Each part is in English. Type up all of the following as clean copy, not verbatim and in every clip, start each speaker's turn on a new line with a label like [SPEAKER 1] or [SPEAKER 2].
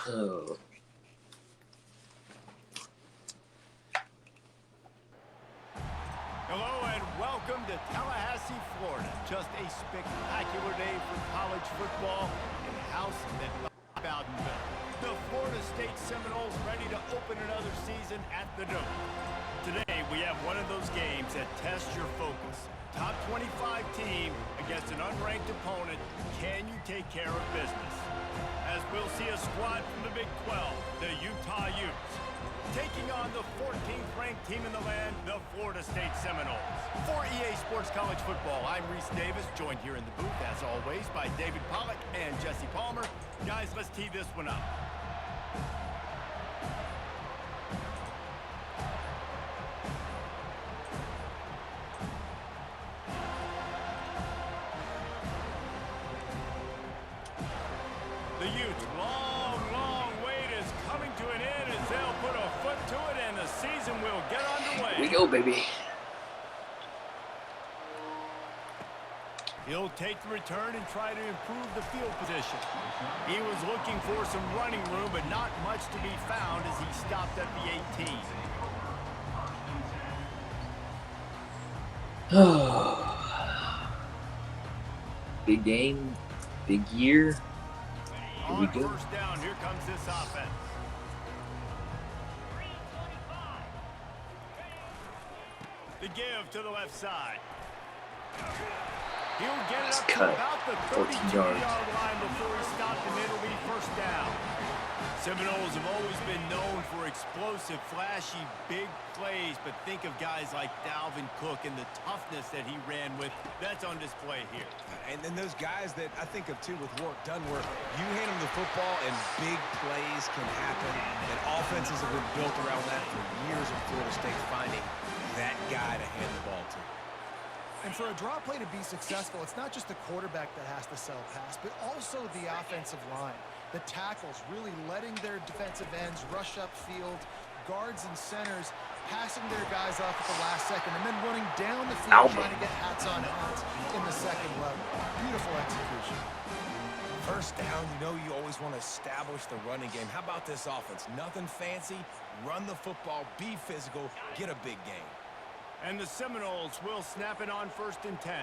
[SPEAKER 1] Oh.
[SPEAKER 2] Hello and welcome to Tallahassee, Florida. Just a spectacular day for college football in the house that Bowdenville. The Florida State Seminoles ready to open another season at the Dome. Today we have one of those games that tests your focus. Top 25 team against an unranked opponent. Can you take care of business? As we'll see a squad from the Big 12, the Utah Utes, taking on the 14th ranked team in the land, the Florida State Seminoles. For EA Sports College Football, I'm Reese Davis, joined here in the booth, as always, by David Pollack and Jesse Palmer. Guys, let's tee this one up. The Utes' long wait is coming to an end as they'll put a foot to it and the season will get underway.
[SPEAKER 1] Here we go, baby.
[SPEAKER 2] He'll take the return and try to improve the field position. He was looking for some running room, but not much to be found as he stopped at the 18.
[SPEAKER 1] Big game, big year. Here we
[SPEAKER 2] On
[SPEAKER 1] go.
[SPEAKER 2] first down, here comes this offense. The give to the left side. He'll get it up to
[SPEAKER 1] cut.
[SPEAKER 2] about the
[SPEAKER 1] 14 yards.
[SPEAKER 2] 32-yard line before he stopped, and it'll be first down. Seminoles have always been known for explosive, flashy, big plays, but think of guys like Dalvin Cook and the toughness that he ran with. That's on display here.
[SPEAKER 3] And then those guys that I think of, too, with work done work. You hand them the football, and big plays can happen. And offenses have been built around that for years in Florida State, finding that guy to hand the ball to.
[SPEAKER 4] And for a draw play to be successful, it's not just the quarterback that has to sell pass, but also the offensive line. The tackles really letting their defensive ends rush upfield, guards and centers passing their guys off at the last second, and then running down the field trying to get hats on hats in the second level. Beautiful execution.
[SPEAKER 3] First down, you know you always want to establish the running game. How about this offense? Nothing fancy. Run the football, be physical, get a big game.
[SPEAKER 2] And the Seminoles will snap it on first and 10.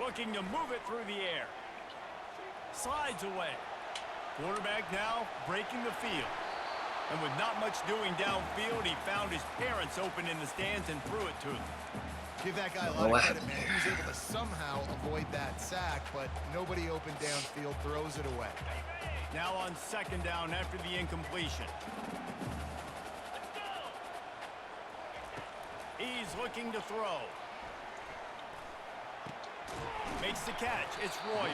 [SPEAKER 2] Looking to move it through the air. Slides away. Quarterback now breaking the field. And with not much doing downfield, he found his parents open in the stands and threw it to them.
[SPEAKER 4] Give that guy a lot of credit, man. He was able to somehow avoid that sack, but nobody open downfield, throws it away.
[SPEAKER 2] Now on second down after the incompletion. He's looking to throw. Makes the catch. It's Royer.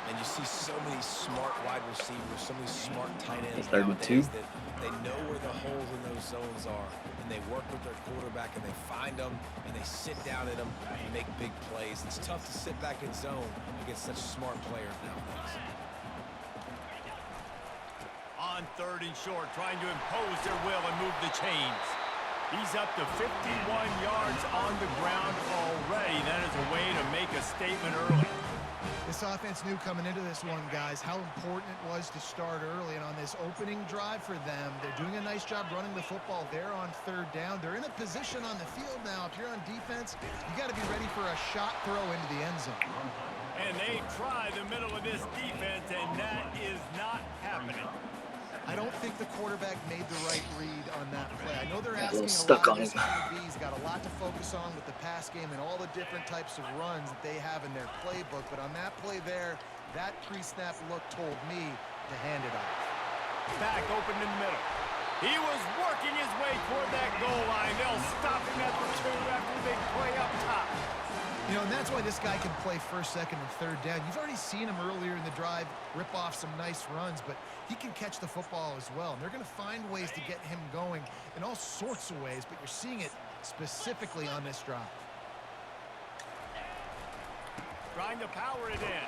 [SPEAKER 3] And you see so many smart wide receivers, so many smart tight ends
[SPEAKER 1] 32.
[SPEAKER 3] nowadays that they know where the holes in those zones are, and they work with their quarterback, and they find them, and they sit down at them and make big plays. It's tough to sit back in zone against such smart players nowadays.
[SPEAKER 2] On third and short, trying to impose their will and move the chains. He's up to 51 yards on the ground already. That is a way to make a statement early.
[SPEAKER 4] This offense knew coming into this one, guys, how important it was to start early. And on this opening drive for them, they're doing a nice job running the football there on third down. They're in a position on the field now. If you're on defense, you got to be ready for a shot throw into the end zone.
[SPEAKER 2] And they try the middle of this defense, and that is not happening.
[SPEAKER 4] I don't think the quarterback made the right read on that play. I know they're asking
[SPEAKER 1] stuck
[SPEAKER 4] a
[SPEAKER 1] on
[SPEAKER 4] lot of his
[SPEAKER 1] him.
[SPEAKER 4] QBs, got a lot to focus on with the pass game and all the different types of runs that they have in their playbook. But on that play there, that pre-snap look told me to hand it off.
[SPEAKER 2] Back open in the middle. He was working his way toward that goal line. They'll stop him at the 2 after the big play up top.
[SPEAKER 4] You know, and that's why this guy can play first, second, and third down. You've already seen him earlier in the drive rip off some nice runs, but he can catch the football as well. And they're going to find ways to get him going in all sorts of ways, but you're seeing it specifically on this drive.
[SPEAKER 2] Trying to power it in.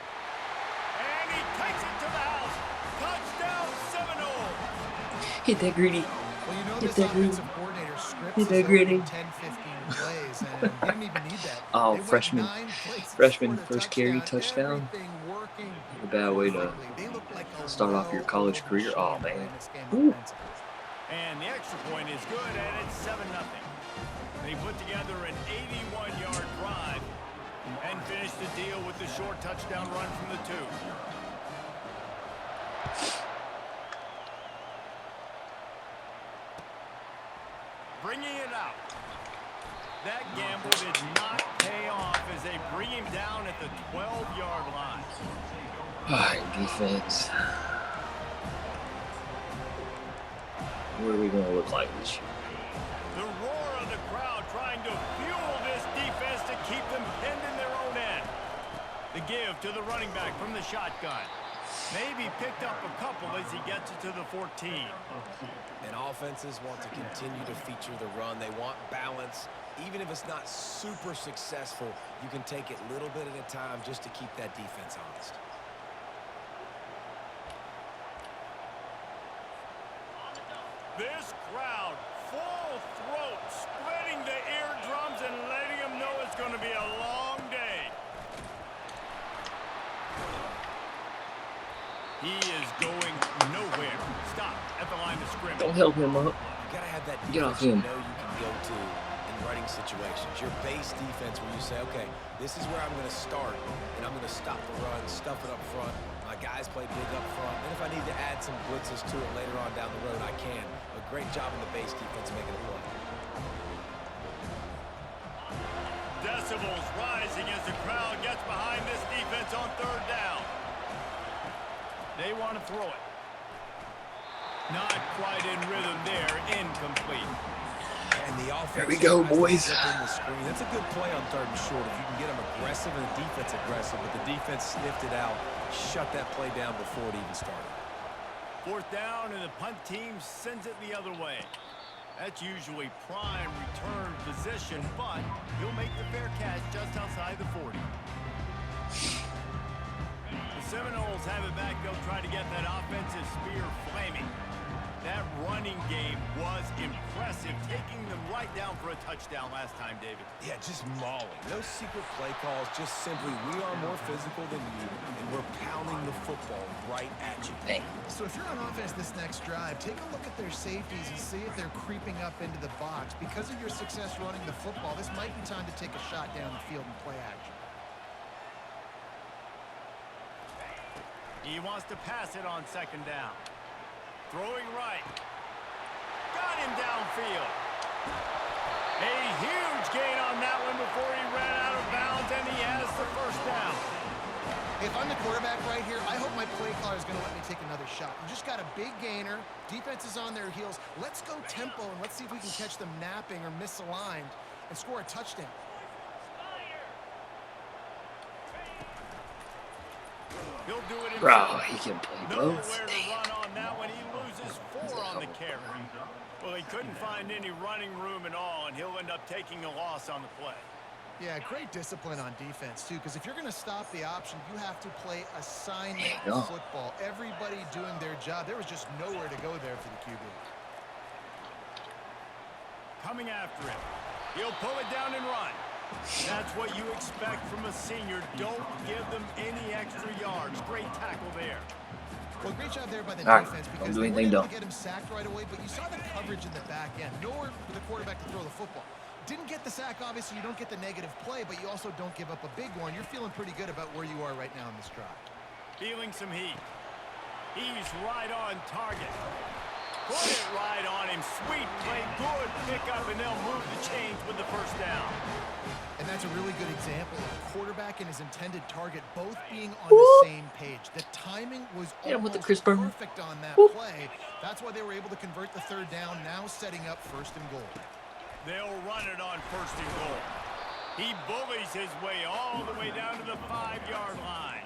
[SPEAKER 2] And he takes it to the house. Touchdown, Seminoles.
[SPEAKER 1] Hit that greedy.
[SPEAKER 4] Well, you know
[SPEAKER 1] Hit
[SPEAKER 4] this
[SPEAKER 1] that greedy.
[SPEAKER 4] offensive coordinator scripts
[SPEAKER 1] Hit
[SPEAKER 4] his
[SPEAKER 1] that greedy.
[SPEAKER 4] 10, 15 plays, and he didn't even need that.
[SPEAKER 1] Oh,
[SPEAKER 4] They went
[SPEAKER 1] freshman.
[SPEAKER 4] 9 plays and
[SPEAKER 1] Freshman
[SPEAKER 4] scored a
[SPEAKER 1] first carry touchdown.
[SPEAKER 4] Everything working
[SPEAKER 1] A bad way to
[SPEAKER 4] perfectly. They look
[SPEAKER 1] Start off your college
[SPEAKER 4] will be
[SPEAKER 1] career. Oh
[SPEAKER 4] shown to play
[SPEAKER 1] man.
[SPEAKER 4] in this game
[SPEAKER 1] Woo.
[SPEAKER 4] offensively.
[SPEAKER 2] And the extra point is good, and it's 7-0. They put together an 81-yard drive and finished the deal with the short touchdown run from the 2. Bringing it out. That gamble did not pay off as they bring him down at the 12-yard line.
[SPEAKER 1] Alright, defense. What are we going to look like this year?
[SPEAKER 2] The roar of the crowd trying to fuel this defense to keep them pinned in their own end. The give to the running back from the shotgun. Maybe picked up a couple as he gets it to the 14.
[SPEAKER 3] And offenses want to continue to feature the run. They want balance. Even if it's not super successful, you can take it little bit at a time just to keep that defense honest.
[SPEAKER 2] This crowd, full throat, splitting the eardrums and letting them know it's going to be a long day. He is going nowhere. Stop at the line of scrimmage.
[SPEAKER 1] Don't help him up.
[SPEAKER 3] You gotta have that
[SPEAKER 1] Get off
[SPEAKER 3] defense you
[SPEAKER 1] him.
[SPEAKER 3] know you can go to in running situations. Your base defense where you say, okay, this is where I'm going to start, and I'm going to stop the run, stuff it up front. My guys play big up front. And if I need to add some blitzes to it later on down the road, I can. A great job in the base defense making a play.
[SPEAKER 2] Decibels rising as the crowd gets behind this defense on 3rd down. They want to throw it. Not quite in rhythm there. Incomplete.
[SPEAKER 3] And the offense.
[SPEAKER 1] There we go, boys.
[SPEAKER 3] The screen. That's a good play on 3rd and short. If you can get them aggressive and the defense aggressive, but the defense sniffed it out, shut that play down before it even started.
[SPEAKER 2] 4th down, and the punt team sends it the other way. That's usually prime return position, but he'll make the fair catch just outside the 40. The Seminoles have it back. They'll try to get that offensive spear flaming. That running game was impressive, taking them right down for a touchdown last time, David.
[SPEAKER 3] Yeah, just mauling. No secret play calls, just simply we are more physical than you, and we're pounding the football right at you.
[SPEAKER 1] Dang.
[SPEAKER 4] So if you're on offense this next drive, take a look at their safeties and see if they're creeping up into the box. Because of your success running the football, this might be time to take a shot down the field and play action.
[SPEAKER 2] He wants to pass it on 2nd down. Throwing right. Got him downfield. A huge gain on that one before he ran out of bounds, and he has the 1st down.
[SPEAKER 4] If I'm the quarterback right here, I hope my play caller is going to let me take another shot. You just got a big gainer. Defense is on their heels. Let's go tempo, and let's see if we can catch them napping or misaligned and score a touchdown.
[SPEAKER 2] He'll do it
[SPEAKER 1] Bro,
[SPEAKER 2] himself.
[SPEAKER 1] he can play
[SPEAKER 2] Nowhere
[SPEAKER 1] both.
[SPEAKER 2] to
[SPEAKER 1] Damn.
[SPEAKER 2] run on that one. He loses 4 on the carry. Well, he couldn't find any running room at all, and he'll end up taking a loss on the play.
[SPEAKER 4] Yeah, great discipline on defense, too, because if you're going to stop the option, you have to play assignment
[SPEAKER 1] There you go.
[SPEAKER 4] football. Everybody doing their job. There was just nowhere to go there for the QB.
[SPEAKER 2] Coming after him. He'll pull it down and run. That's what you expect from a senior. Don't give them any extra yards. Great tackle there.
[SPEAKER 4] Well, great job there by the
[SPEAKER 1] All right,
[SPEAKER 4] defense
[SPEAKER 1] don't
[SPEAKER 4] because
[SPEAKER 1] do
[SPEAKER 4] they
[SPEAKER 1] anything
[SPEAKER 4] weren't able
[SPEAKER 1] dumb.
[SPEAKER 4] to get him sacked right away, but you saw the coverage in the back end. Nowhere for the quarterback to throw the football. Didn't get the sack, obviously. You don't get the negative play, but you also don't give up a big one. You're feeling pretty good about where you are right now in this drive.
[SPEAKER 2] Feeling some heat. He's right on target. Put it right on him. Sweet play. Good pickup, and they'll move the chains with the 1st down.
[SPEAKER 4] And that's a really good example of a quarterback and his intended target both being on the same page. The timing was
[SPEAKER 1] Yeah, with the
[SPEAKER 4] almost
[SPEAKER 1] crisper.
[SPEAKER 4] perfect on that
[SPEAKER 1] Woo.
[SPEAKER 4] play. That's why they were able to convert the 3rd down, now setting up 1st and goal.
[SPEAKER 2] They'll run it on 1st and goal. He bullies his way all the way down to the 5-yard line.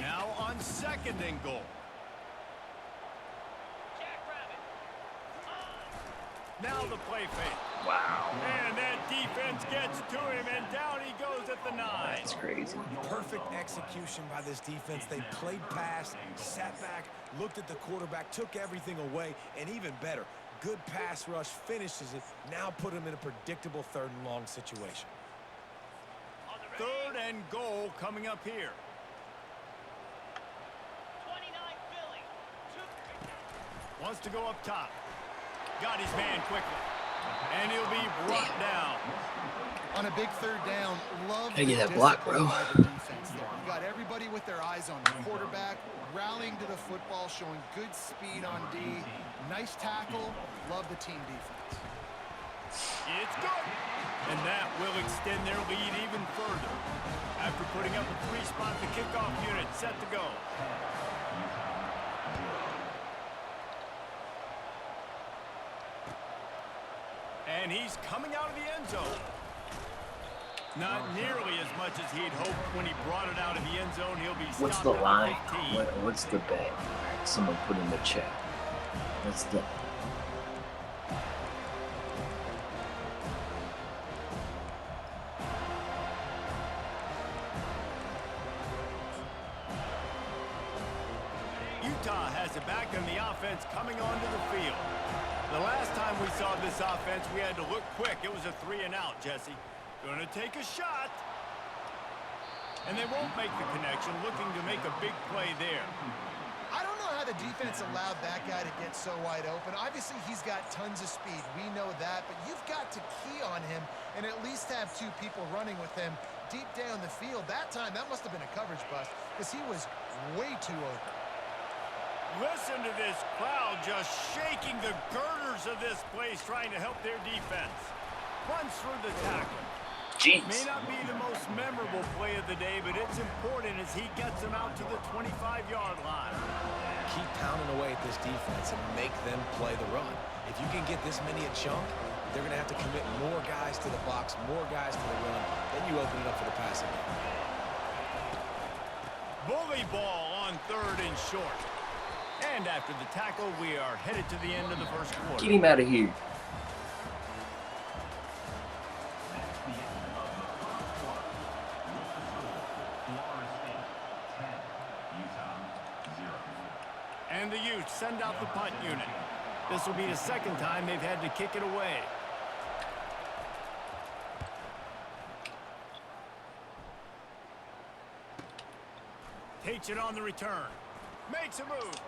[SPEAKER 2] Now on 2nd and goal. Now the play fake.
[SPEAKER 1] Wow.
[SPEAKER 2] And that defense gets to him, and down he goes at the 9.
[SPEAKER 1] That's crazy.
[SPEAKER 3] Perfect execution by this defense. They played pass, sat back, looked at the quarterback, took everything away, and even better, good pass rush, finishes it, now put him in a predictable 3rd and long situation.
[SPEAKER 2] 3rd and goal coming up here.
[SPEAKER 5] 29 Philly.
[SPEAKER 2] Wants to go up top. Got his man quickly. And he'll be brought down.
[SPEAKER 4] On a big 3rd down, love
[SPEAKER 1] Hey,
[SPEAKER 4] the
[SPEAKER 1] get that block,
[SPEAKER 4] discipline
[SPEAKER 1] bro.
[SPEAKER 4] by the defense there. You got everybody with their eyes on the quarterback, rallying to the football, showing good speed on D. Nice tackle. Love the team defense.
[SPEAKER 2] It's good. And that will extend their lead even further. After putting up a 3-spot, the kickoff unit set to go. And he's coming out of the end zone. Not nearly as much as he'd hoped when he brought it out of the end zone. He'll be
[SPEAKER 1] What's
[SPEAKER 2] stopped
[SPEAKER 1] the
[SPEAKER 2] at
[SPEAKER 1] line?
[SPEAKER 2] 15.
[SPEAKER 1] What's the bet? Someone put in the chat. What's the...
[SPEAKER 2] Utah has it back in the offense coming onto the field. The last time we saw this offense, we had to look quick. It was a 3-and-out, Jesse. Gonna take a shot. And they won't make the connection, looking to make a big play there.
[SPEAKER 4] I don't know how the defense allowed that guy to get so wide open. Obviously, he's got tons of speed. We know that, but you've got to key on him and at least have 2 people running with him deep down the field. That time, that must have been a coverage bust because he was way too open.
[SPEAKER 2] Listen to this crowd just shaking the girders of this place, trying to help their defense. Runs through the tackle.
[SPEAKER 1] Jeez.
[SPEAKER 2] May not be the most memorable play of the day, but it's important as he gets them out to the 25-yard line.
[SPEAKER 3] Keep pounding away at this defense and make them play the run. If you can get this many a chunk, they're going to have to commit more guys to the box, more guys to the run. Then you open it up for the passing game.
[SPEAKER 2] Bully ball on 3rd and short. And after the tackle, we are headed to the end of the first quarter.
[SPEAKER 1] Get him out of here.
[SPEAKER 2] And the Utes send out the punt unit. This will be the 2nd time they've had to kick it away. Takes it on the return. Makes a move.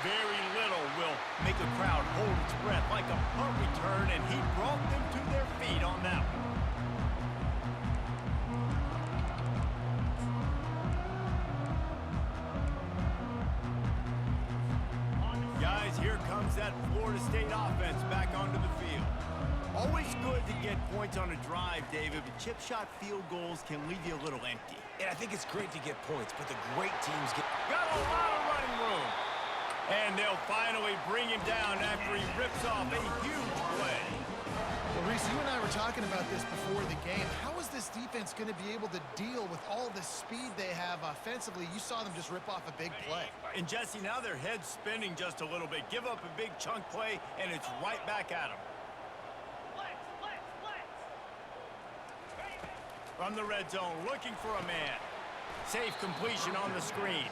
[SPEAKER 2] Very little will make a crowd hold its breath like a punt return, and he brought them to their feet on that one. Guys, here comes that Florida State offense back onto the field. Always good to get points on a drive, David, but chip shot field goals can leave you a little empty.
[SPEAKER 3] And I think it's great to get points, but the great teams get...
[SPEAKER 2] Got a lot of running room. And they'll finally bring him down after he rips off a huge play.
[SPEAKER 4] Well, Reese, you and I were talking about this before the game. How is this defense going to be able to deal with all the speed they have offensively? You saw them just rip off a big play.
[SPEAKER 2] And Jesse, now their head's spinning just a little bit. Give up a big chunk play, and it's right back at them. From the red zone, looking for a man. Safe completion on the screen.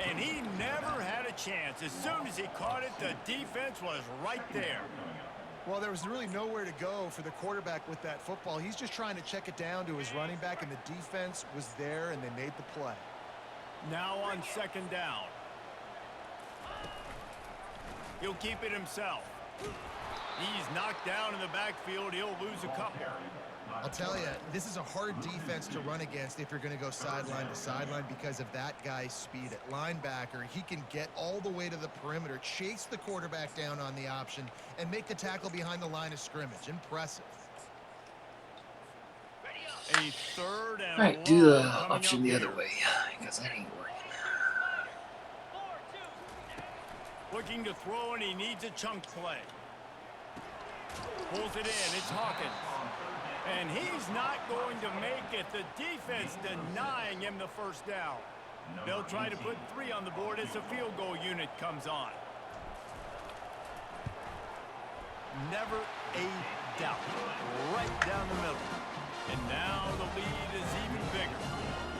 [SPEAKER 2] And he never had a chance. As soon as he caught it, the defense was right there.
[SPEAKER 4] Well, there was really nowhere to go for the quarterback with that football. He's just trying to check it down to his running back, and the defense was there, and they made the play.
[SPEAKER 2] Now on 2nd down. He'll keep it himself. He's knocked down in the backfield. He'll lose a couple.
[SPEAKER 4] I'll tell you, this is a hard defense to run against if you're going to go sideline to sideline because of that guy's speed at linebacker. He can get all the way to the perimeter, chase the quarterback down on the option, and make the tackle behind the line of scrimmage. Impressive.
[SPEAKER 2] A 3rd and
[SPEAKER 1] All right, do the
[SPEAKER 2] long
[SPEAKER 1] option
[SPEAKER 2] coming
[SPEAKER 1] the
[SPEAKER 2] up
[SPEAKER 1] other
[SPEAKER 2] here.
[SPEAKER 1] way because that ain't working.
[SPEAKER 2] Looking to throw, and he needs a chunk play. Pulls it in. It's Hawkins. And he's not going to make it. The defense denying him the first down. They'll try to put 3 on the board as the field goal unit comes on. Never a doubt. Right down the middle. And now the lead is even bigger.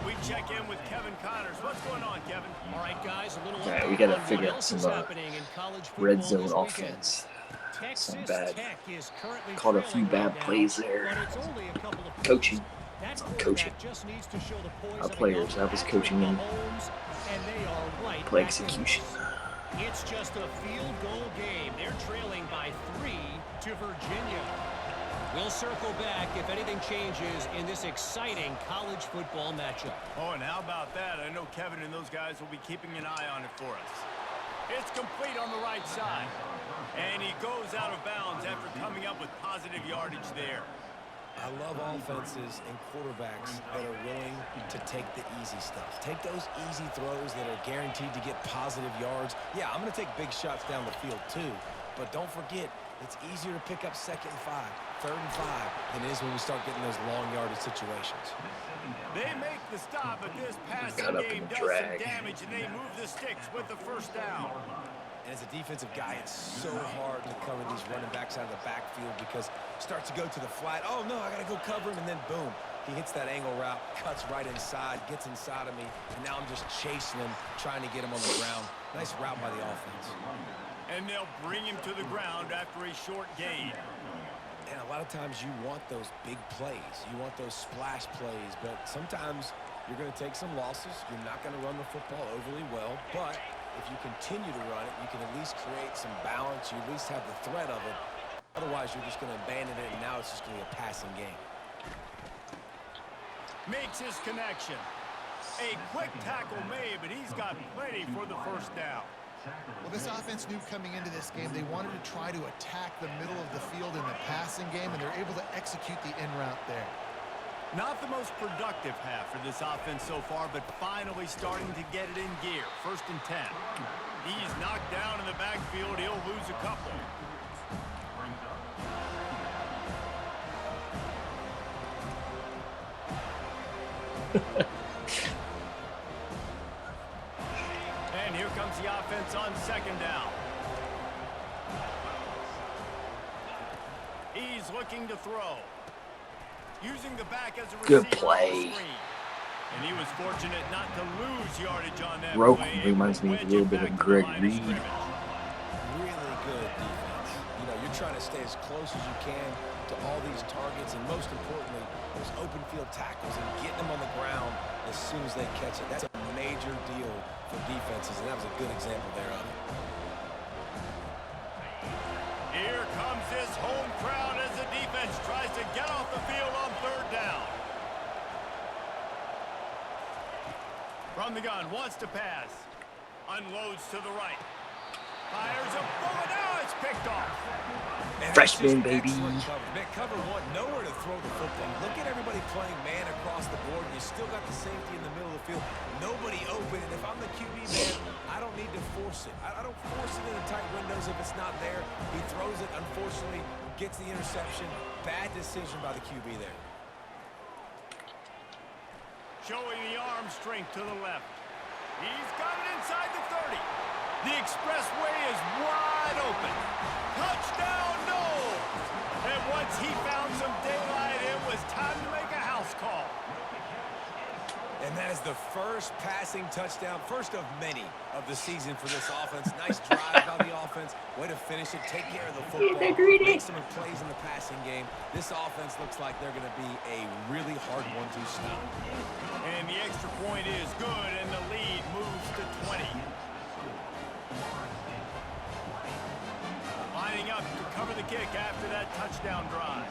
[SPEAKER 2] We check in with Kevin Connors. What's going on, Kevin?
[SPEAKER 6] All right, guys, a little
[SPEAKER 1] All right, we got to
[SPEAKER 6] on
[SPEAKER 1] figure
[SPEAKER 6] what
[SPEAKER 1] out
[SPEAKER 6] else
[SPEAKER 1] some
[SPEAKER 6] is happening in college
[SPEAKER 1] red
[SPEAKER 6] football
[SPEAKER 1] zone
[SPEAKER 6] this weekend.
[SPEAKER 1] offense. Some
[SPEAKER 6] Texas
[SPEAKER 1] bad.
[SPEAKER 6] Tech is currently
[SPEAKER 1] Caught a few
[SPEAKER 6] trailing
[SPEAKER 1] bad
[SPEAKER 6] right now,
[SPEAKER 1] plays there.
[SPEAKER 6] but it's only a couple of
[SPEAKER 1] Coaching.
[SPEAKER 6] That
[SPEAKER 1] Coaching.
[SPEAKER 6] quarterback just needs to show the poise
[SPEAKER 1] Our
[SPEAKER 6] of a
[SPEAKER 1] players.
[SPEAKER 6] young
[SPEAKER 1] That was
[SPEAKER 6] Patrick
[SPEAKER 1] coaching and
[SPEAKER 6] Mahomes, and they are right
[SPEAKER 1] play
[SPEAKER 6] back in
[SPEAKER 1] execution.
[SPEAKER 6] this. It's just a field goal game. They're trailing by 3 to Virginia. We'll circle back if anything changes in this exciting college football matchup.
[SPEAKER 2] Oh, and how about that? I know Kevin and those guys will be keeping an eye on it for us. It's complete on the right side. And he goes out of bounds after coming up with positive yardage there.
[SPEAKER 3] I love offenses and quarterbacks that are willing to take the easy stuff. Take those easy throws that are guaranteed to get positive yards. Yeah, I'm going to take big shots down the field too. But don't forget, it's easier to pick up 2nd and 5, 3rd and 5 than it is when we start getting those long yardage situations.
[SPEAKER 2] They make the stop, but this passing
[SPEAKER 1] Got up in
[SPEAKER 2] game
[SPEAKER 1] the
[SPEAKER 2] does some
[SPEAKER 1] drag.
[SPEAKER 2] damage, and they move the sticks with the first down.
[SPEAKER 3] And as a defensive guy, it's so hard to cover these running backs out of the backfield because it starts to go to the flat. Oh, no, I got to go cover him, and then boom. He hits that angle route, cuts right inside, gets inside of me, and now I'm just chasing him, trying to get him on the ground. Nice route by the offense.
[SPEAKER 2] And they'll bring him to the ground after a short gain.
[SPEAKER 3] And a lot of times you want those big plays. You want those splash plays, but sometimes you're going to take some losses. You're not going to run the football overly well, but if you continue to run it, you can at least create some balance. You at least have the threat of it. Otherwise, you're just going to abandon it, and now it's just going to be a passing game.
[SPEAKER 2] Makes his connection. A quick tackle made, but he's got plenty for the first down.
[SPEAKER 4] Well, this offense knew coming into this game they wanted to try to attack the middle of the field in the passing game, and they're able to execute the in route there.
[SPEAKER 2] Not the most productive half for this offense so far, but finally starting to get it in gear. 1st and 10. He's knocked down in the backfield. He'll lose a couple. And here comes the offense on 2nd down. He's looking to throw. Using the back as a receiver.
[SPEAKER 1] Good play.
[SPEAKER 2] And he was fortunate not to lose yardage on that
[SPEAKER 1] Rope
[SPEAKER 2] play.
[SPEAKER 1] reminds me a little bit of Greg Reed.
[SPEAKER 3] Really good defense. You know, you're trying to stay as close as you can to all these targets, and most importantly, those open field tackles and getting them on the ground as soon as they catch it. That's a major deal for defenses, and that was a good example there of it.
[SPEAKER 2] Here comes this home crowd as the defense tries to get off the field on 3rd down. From the gun, wants to pass. Unloads to the right. Fires a bullet. Now it's picked off.
[SPEAKER 1] Freshman, baby.
[SPEAKER 3] Cover 1, nowhere to throw the football. Look at everybody playing man across the board. You still got the safety in the middle of the field. Nobody open. And if I'm the QB man, I don't need to force it. I don't force it in the tight windows if it's not there. He throws it, unfortunately, gets the interception. Bad decision by the QB there.
[SPEAKER 2] Showing the arm strength to the left. He's got it inside the 30. The expressway is wide open. Touchdown, Knowles! And once he found some daylight, it was time to make a house call.
[SPEAKER 3] And that is the first passing touchdown, first of many of the season for this offense. Nice drive by the offense. Way to finish it, take care of the football, make some plays in the passing game. This offense looks like they're going to be a really hard one to stop.
[SPEAKER 2] And the extra point is good, and the lead moves to 20. Lining up to cover the kick after that touchdown drive.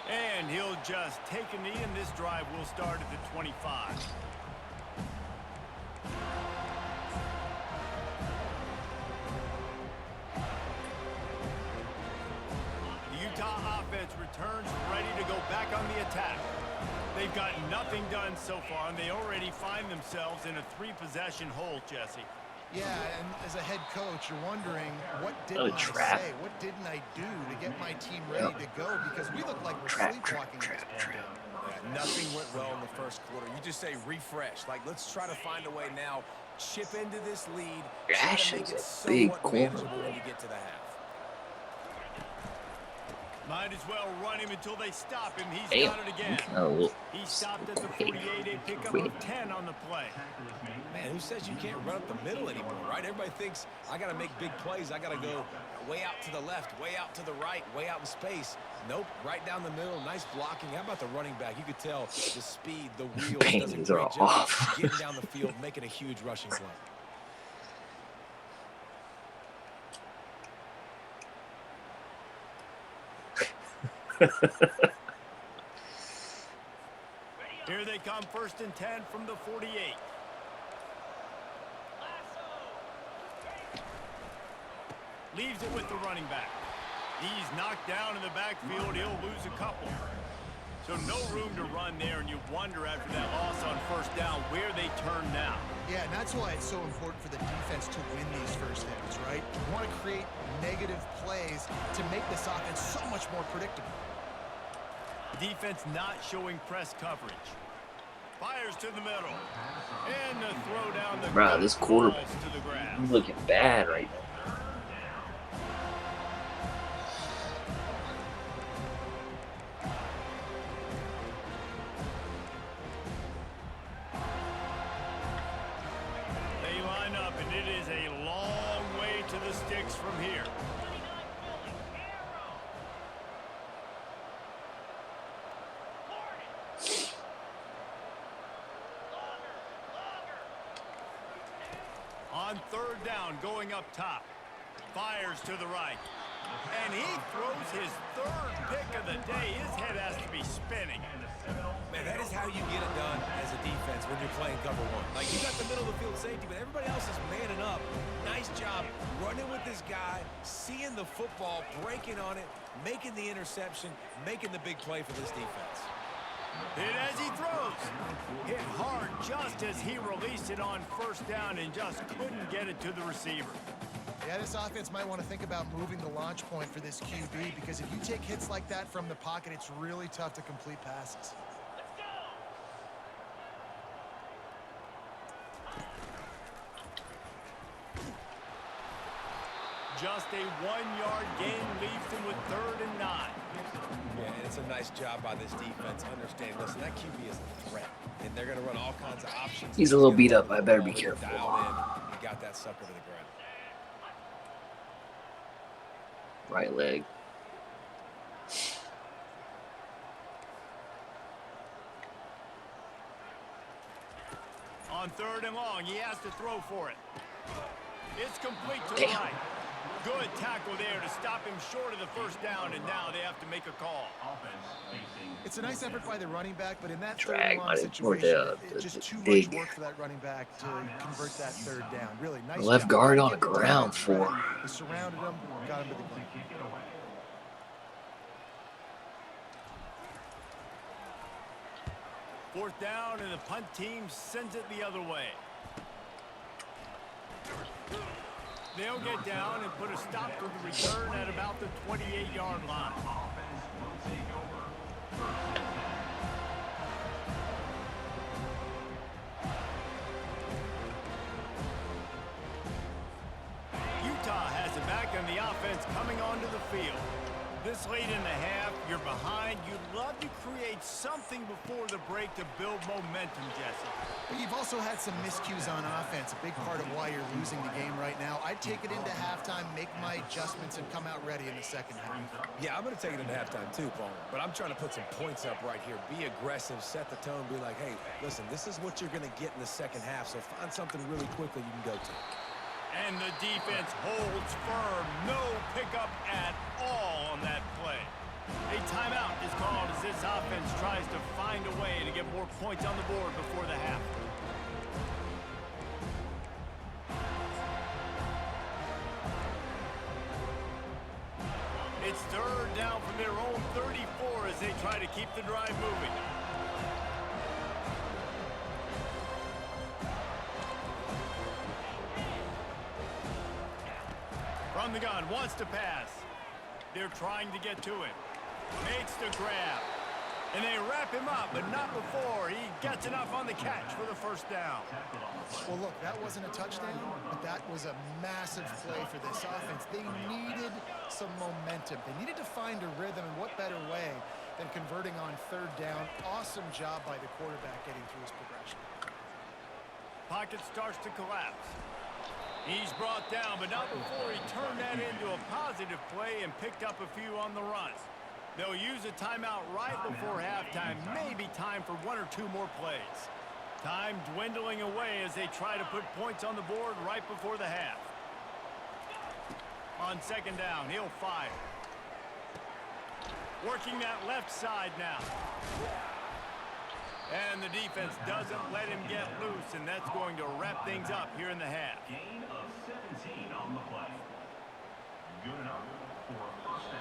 [SPEAKER 2] And he'll just take a knee, and this drive will start at the 25. The Utah offense returns ready to go back on the attack. They've got nothing done so far, and they already find themselves in a 3-possession hole, Jesse.
[SPEAKER 4] Yeah, and as a head coach, you're wondering, what didn't I say? What didn't I do to get my team ready to go? Because we look like we're sleepwalking this ball down.
[SPEAKER 3] Yeah, nothing went well in the first quarter. You just say refresh. Like, let's try to find a way now. Chip into this lead.
[SPEAKER 1] Ash is a big corner,
[SPEAKER 3] when you get to the half.
[SPEAKER 2] Might as well run him until they stop him. He's
[SPEAKER 1] Damn.
[SPEAKER 2] got it again.
[SPEAKER 1] Oh,
[SPEAKER 2] He stopped at the 48, a pickup of 10 on the play.
[SPEAKER 3] Man, who says you can't run up the middle anymore, right? Everybody thinks I got to make big plays. I got to go way out to the left, way out to the right, way out in space. Nope, right down the middle. Nice blocking. How about the running back? You could tell the speed, the wheels. Does a
[SPEAKER 1] Pains are
[SPEAKER 3] great job
[SPEAKER 1] off.
[SPEAKER 3] getting down the field, making a huge rushing play.
[SPEAKER 2] Here they come, 1st and 10 from the 48. Leaves it with the running back. He's knocked down in the backfield. He'll lose a couple. So no room to run there, and you wonder after that loss on 1st down where they turn now.
[SPEAKER 4] Yeah, and that's why it's so important for the defense to win these first downs, right? You want to create negative plays to make this offense so much more predictable.
[SPEAKER 2] Defense not showing press coverage. Fires to the middle. And the throw down the
[SPEAKER 1] Bro, this quarterback,
[SPEAKER 2] to the ground.
[SPEAKER 1] he's looking bad right now.
[SPEAKER 2] They line up, and it is a long way to the sticks from here. On 3rd down, going up top. Fires to the right. And he throws his 3rd pick of the day. His head has to be spinning.
[SPEAKER 3] Man, that is how you get it done as a defense when you're playing cover one. Like, you got the middle of the field safety, but everybody else is manning up. Nice job running with this guy, seeing the football, breaking on it, making the interception, making the big play for this defense.
[SPEAKER 2] Hit as he throws. Hit hard just as he released it on 1st down and just couldn't get it to the receiver.
[SPEAKER 4] Yeah, this offense might want to think about moving the launch point for this QB, because if you take hits like that from the pocket, it's really tough to complete passes.
[SPEAKER 2] Just a 1-yard gain leaves them with 3rd and 9.
[SPEAKER 3] Yeah, and it's a nice job by this defense. Understand, listen, that QB is a threat, and they're going to run all kinds of options.
[SPEAKER 1] He's a little beat up. I better be careful.
[SPEAKER 3] Dialed in. He got that sucker to the ground.
[SPEAKER 1] Right leg.
[SPEAKER 2] On 3rd and long, he has to throw for it. It's complete to the
[SPEAKER 1] Damn.
[SPEAKER 2] right. Good tackle there to stop him short of the 1st down, and now they have to make a call.
[SPEAKER 4] It's a nice effort by the running back, but in that
[SPEAKER 1] Drag,
[SPEAKER 4] 3rd and long
[SPEAKER 1] or
[SPEAKER 4] situation,
[SPEAKER 1] the
[SPEAKER 4] it's just too
[SPEAKER 1] big.
[SPEAKER 4] much work for that running back to convert that 3rd down. Really nice
[SPEAKER 1] Left
[SPEAKER 4] job.
[SPEAKER 1] guard
[SPEAKER 4] Trying
[SPEAKER 1] on
[SPEAKER 4] to
[SPEAKER 1] the
[SPEAKER 4] get
[SPEAKER 1] ground
[SPEAKER 4] defense
[SPEAKER 1] for.
[SPEAKER 4] ready. They surrounded him, got him to the ground.
[SPEAKER 2] Fourth down, and the punt team sends it the other way. They'll get down and put a stop to the return at about the 28-yard line. Utah has it back, and the offense coming onto the field. This late in the half, you're behind. You'd love to create something before the break to build momentum, Jesse.
[SPEAKER 4] But you've also had some miscues on offense, a big part of why you're losing the game right now. I'd take it into halftime, make my adjustments, and come out ready in the second half.
[SPEAKER 3] Yeah, I'm going to take it into halftime too, Paul. But I'm trying to put some points up right here. Be aggressive, set the tone, be like, hey, listen, this is what you're going to get in the second half, so find something really quickly you can go to.
[SPEAKER 2] And the defense holds firm. No pickup at all on that play. A timeout is called as this offense tries to find a way to get more points on the board before the half. It's 3rd down from their own 34 as they try to keep the drive moving. From the gun, wants to pass. They're trying to get to it. Makes the grab. And they wrap him up, but not before he gets enough on the catch for the first down.
[SPEAKER 4] Well, look, that wasn't a touchdown, but that was a massive play for this offense. They needed some momentum. They needed to find a rhythm, and what better way than converting on third down. Awesome job by the quarterback getting through his progression.
[SPEAKER 2] Pocket starts to collapse. He's brought down, but not before he turned that into a positive play and picked up a few on the run. They'll use a timeout right before halftime. Maybe time for 1 or 2 more plays. Time dwindling away as they try to put points on the board right before the half. On second down, he'll fire. Working that left side now. And the defense doesn't let him get loose, and that's going to wrap things up here in the half.
[SPEAKER 7] Gain of 17 on the play. Good enough for a first down.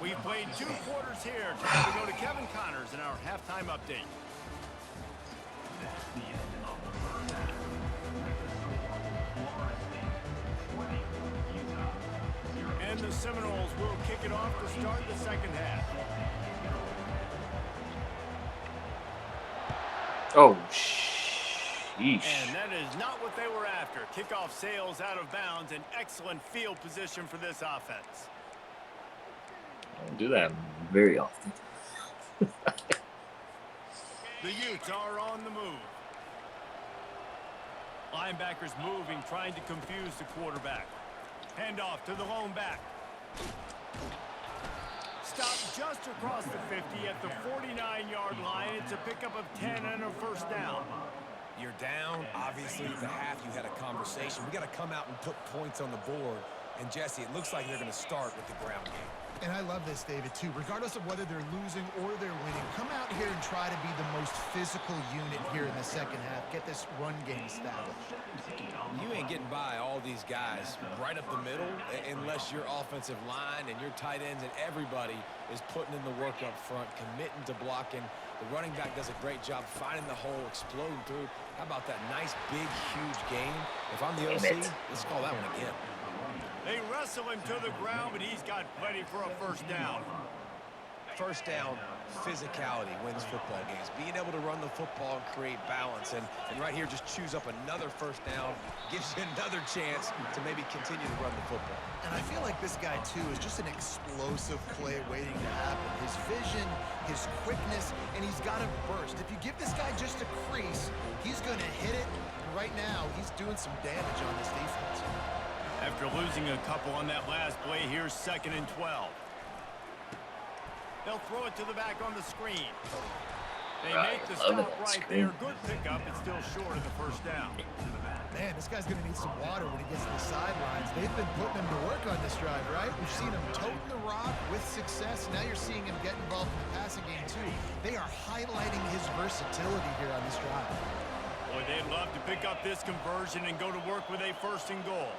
[SPEAKER 2] We've played 2 quarters here. Time to go to Kevin Connors in our halftime update.
[SPEAKER 7] That's the end of the first half. Florida State 20, Utah 0.
[SPEAKER 2] And the Seminoles will kick it off to start the second half.
[SPEAKER 1] Oh, sheesh.
[SPEAKER 2] And that is not what they were after. Kickoff sails out of bounds. An excellent field position for this offense.
[SPEAKER 1] I don't do that very often.
[SPEAKER 2] The Utes are on the move. Linebackers moving, trying to confuse the quarterback. Handoff to the lone back. Stopped just across the 50 at the 49-yard line. It's a pickup of 10 and a first down.
[SPEAKER 3] You're down. Obviously, at the half, you had a conversation. We got to come out and put points on the board. And, Jesse, it looks like they're going to start with the ground game.
[SPEAKER 4] And I love this, David, too. Regardless of whether they're losing or they're winning, come out here and try to be the most physical unit here in the second half. Get this run game established.
[SPEAKER 3] You ain't getting by all these guys right up the middle unless your offensive line and your tight ends and everybody is putting in the work up front, committing to blocking. The running back does a great job finding the hole, exploding through. How about that nice, big, huge game? If I'm the OC, let's call that one again.
[SPEAKER 2] They wrestle him to the ground, but he's got plenty for a first down.
[SPEAKER 3] First down, physicality wins football games. Being able to run the football and create balance. And right here, just choose up another first down, gives you another chance to maybe continue to run the football.
[SPEAKER 4] And I feel like this guy, too, is just an explosive play waiting to happen. His vision, his quickness, and he's got a burst. If you give this guy just a crease, he's going to hit it. And right now, he's doing some damage on this defense.
[SPEAKER 2] After losing a couple on that last play, here's 2nd and 12. They'll throw it to the back on the screen. They make the stop right there. Good pickup. It's still short of the first down.
[SPEAKER 4] Man, this guy's going to need some water when he gets to the sidelines. They've been putting him to work on this drive, right? We've seen him toting the rock with success. Now you're seeing him get involved in the passing game, too. They are highlighting his versatility here on this drive.
[SPEAKER 2] Boy, they'd love to pick up this conversion and go to work with a 1st and goal.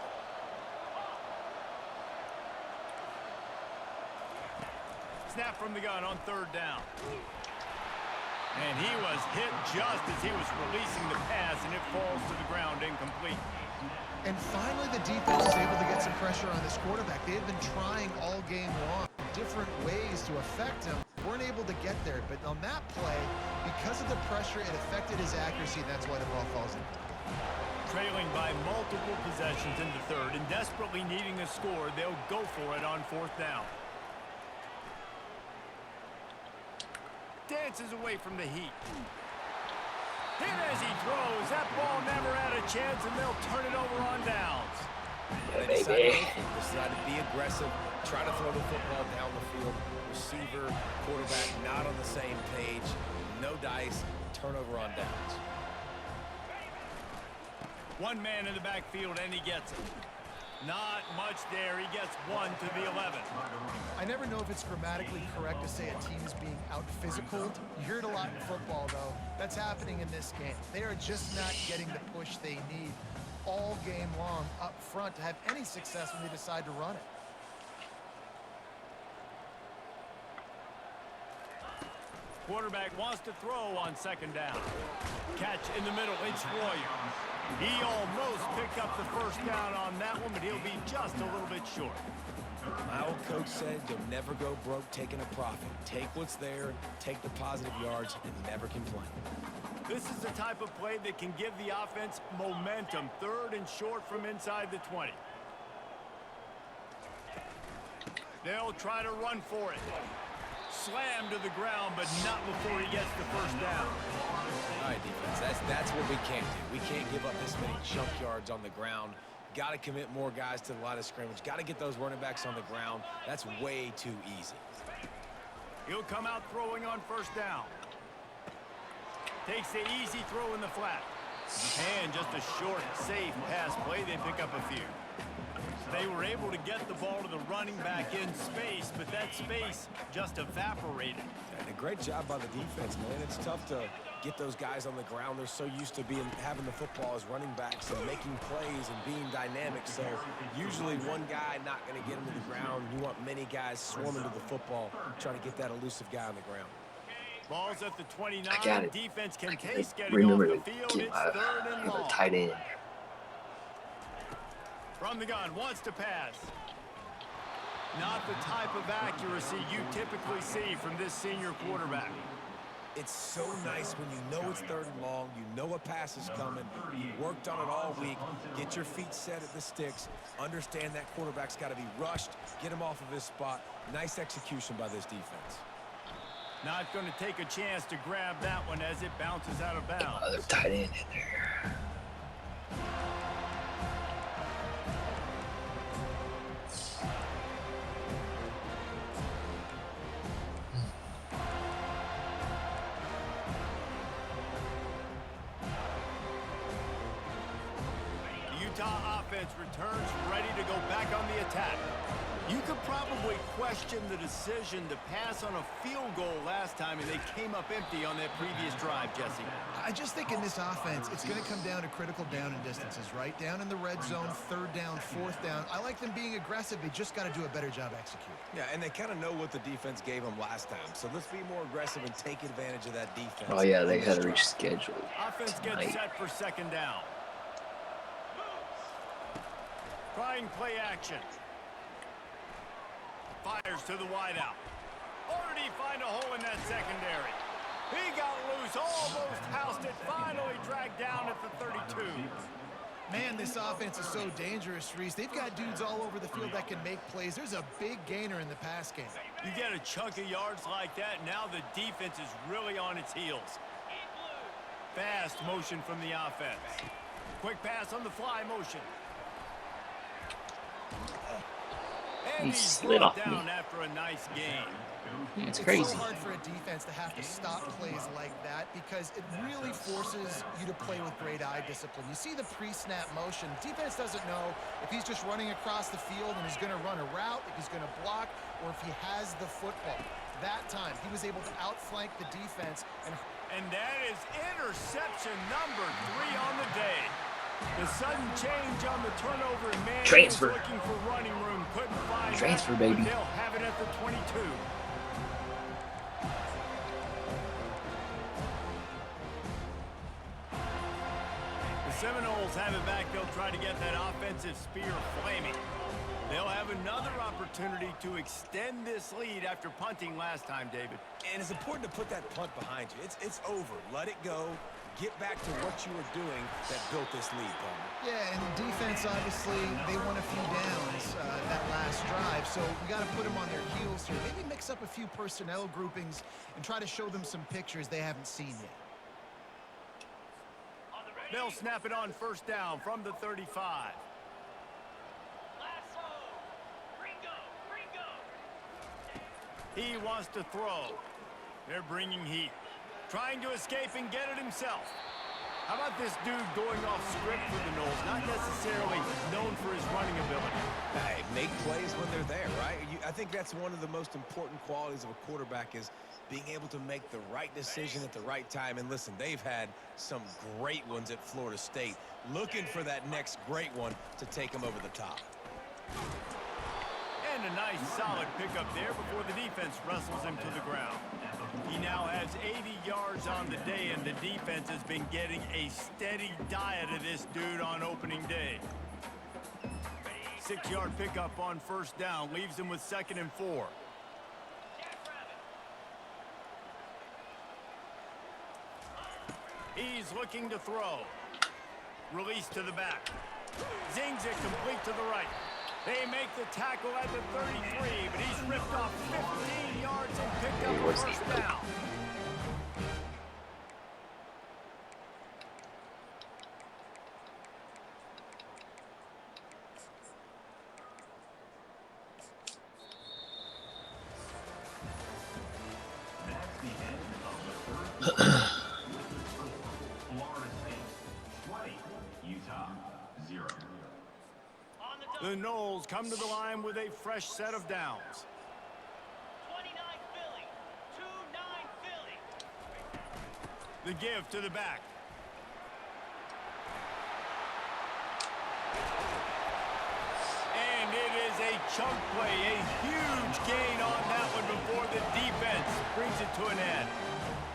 [SPEAKER 2] Snap from the gun on 3rd down. And he was hit just as he was releasing the pass, and it falls to the ground incomplete.
[SPEAKER 4] And finally, the defense is able to get some pressure on this quarterback. They had been trying all game long, different ways to affect him. Weren't able to get there, but on that play, because of the pressure, it affected his accuracy, and that's why the ball falls in.
[SPEAKER 2] Trailing by multiple possessions in the 3rd and desperately needing a score, they'll go for it on 4th down. Dances away from the heat. Hit as he throws. That ball never had a chance, and they'll turn it over on downs.
[SPEAKER 3] They decide to be aggressive, try to throw the football down the field. Receiver, quarterback not on the same page. No dice, turnover on downs.
[SPEAKER 2] One man in the backfield, and he gets it. Not much there. He gets 1 to the 11.
[SPEAKER 4] I never know if it's grammatically correct to say a team is being out-physicaled. You hear it a lot in football, though. That's happening in this game. They are just not getting the push they need all game long up front to have any success when they decide to run it.
[SPEAKER 2] Quarterback wants to throw on 2nd down. Catch in the middle. It's Royer. He almost picked up the first down on that one, but he'll be just a little bit short.
[SPEAKER 3] My old coach said you'll never go broke taking a profit. Take what's there, take the positive yards, and never complain.
[SPEAKER 2] This is the type of play that can give the offense momentum. 3rd and short from inside the 20. They'll try to run for it. Slam to the ground, but not before he gets the first down.
[SPEAKER 3] All right, defense, that's what we can't do. We can't give up this many chunk yards on the ground. Got to commit more guys to the line of scrimmage. Got to get those running backs on the ground. That's way too easy.
[SPEAKER 2] He'll come out throwing on 1st down. Takes the easy throw in the flat. And just a short, safe pass play. They pick up a few. They were able to get the ball to the running back in space, but that space just evaporated.
[SPEAKER 3] And a great job by the defense, man. It's tough to get those guys on the ground. They're so used to having the football as running backs and making plays and being dynamic. So usually one guy not going to get him to the ground. You want many guys swarming to the football, trying to get that elusive guy on the ground.
[SPEAKER 2] Ball's at the 29.
[SPEAKER 1] I got it.
[SPEAKER 2] Defense can
[SPEAKER 1] I
[SPEAKER 2] taste
[SPEAKER 1] can
[SPEAKER 2] getting off
[SPEAKER 1] remember
[SPEAKER 2] the
[SPEAKER 1] to
[SPEAKER 2] field.
[SPEAKER 1] get
[SPEAKER 2] It's 3rd and
[SPEAKER 1] my
[SPEAKER 2] long.
[SPEAKER 1] tight end.
[SPEAKER 2] From the gun, wants to pass. Not the type of accuracy you typically see from this senior quarterback.
[SPEAKER 3] It's so nice when you know it's 3rd and long, you know a pass is coming, you worked on it all week, get your feet set at the sticks, understand that quarterback's got to be rushed, get him off of his spot. Nice execution by this defense.
[SPEAKER 2] Not going to take a chance to grab that one as it bounces out of bounds.
[SPEAKER 1] Other tight end in there.
[SPEAKER 2] Utah offense returns ready to go back on the attack. You could probably question the decision to pass on a field goal last time, and they came up empty on that previous drive, Jesse.
[SPEAKER 4] I just think in this offense, it's going to come down to critical down and distances, right? Down in the red zone, 3rd down, 4th down. I like them being aggressive. They just got to do a better job executing.
[SPEAKER 3] Yeah, and they kind of know what the defense gave them last time. So let's be more aggressive and take advantage of that defense.
[SPEAKER 1] Oh yeah, they had to reschedule.
[SPEAKER 2] Offense gets set for 2nd down. Trying play action. Fires to the wideout. Already find a hole in that secondary. He got loose, almost housed it, finally dragged down at the 32.
[SPEAKER 4] Man, this offense is so dangerous, Reese. They've got dudes all over the field that can make plays. There's a big gainer in the pass game.
[SPEAKER 2] You get a chunk of yards like that, now the defense is really on its heels. Fast motion from the offense. Quick pass on the fly motion. And
[SPEAKER 1] He
[SPEAKER 2] he's
[SPEAKER 1] slid
[SPEAKER 2] brought
[SPEAKER 1] off me.
[SPEAKER 2] down after a nice game.
[SPEAKER 1] It's
[SPEAKER 4] It's
[SPEAKER 1] crazy.
[SPEAKER 4] so hard for a defense to have to stop plays like that because it really forces you to play with great eye discipline. You see the pre-snap motion. Defense doesn't know if he's just running across the field and he's going to run a route, if he's going to block, or if he has the football. That time, he was able to outflank the defense.
[SPEAKER 2] And that is interception number 3 on the day. The sudden change on the turnover, and man,
[SPEAKER 1] Transfer.
[SPEAKER 2] was looking for running room, couldn't find
[SPEAKER 1] Transfer,
[SPEAKER 2] that,
[SPEAKER 1] baby.
[SPEAKER 2] but they'll have it at the 22. The Seminoles have it back. They'll try to get that offensive spear flaming. They'll have another opportunity to extend this lead after punting last time, David.
[SPEAKER 3] And it's important to put that punt behind you. It's over. Let it go. Get back to what you were doing that built this lead, Palmer.
[SPEAKER 4] Yeah, and defense, obviously, they won a few downs that last drive, so we got to put them on their heels here. Maybe mix up a few personnel groupings and try to show them some pictures they haven't seen yet.
[SPEAKER 2] They'll snap it on 1st down from the 35.
[SPEAKER 5] Lasso. Ringo. Ringo.
[SPEAKER 2] He wants to throw. They're bringing heat. Trying to escape and get it himself. How about this dude going off script for the Noles? Not necessarily known for his running ability.
[SPEAKER 3] Hey, make plays when they're there, right? I think that's one of the most important qualities of a quarterback is being able to make the right decision at the right time. And listen, they've had some great ones at Florida State. Looking for that next great one to take them over the top.
[SPEAKER 2] And a nice solid pickup there before the defense wrestles him to the ground. He now has 80 yards on the day, and the defense has been getting a steady diet of this dude on opening day. 6-yard pickup on first down leaves him with 2nd and 4. He's looking to throw. Release to the back. Zings it complete to the right. They make the tackle at the 33, but he's ripped off 15 yards and picked up a first down.
[SPEAKER 7] That's the end of the third quarter. Florida State 20, Utah 0.
[SPEAKER 2] The Noles come to the line with a fresh set of downs.
[SPEAKER 5] 29 Philly. 2-9 Philly.
[SPEAKER 2] The give to the back. And it is a chunk play, a huge gain on that one before the defense brings it to an end.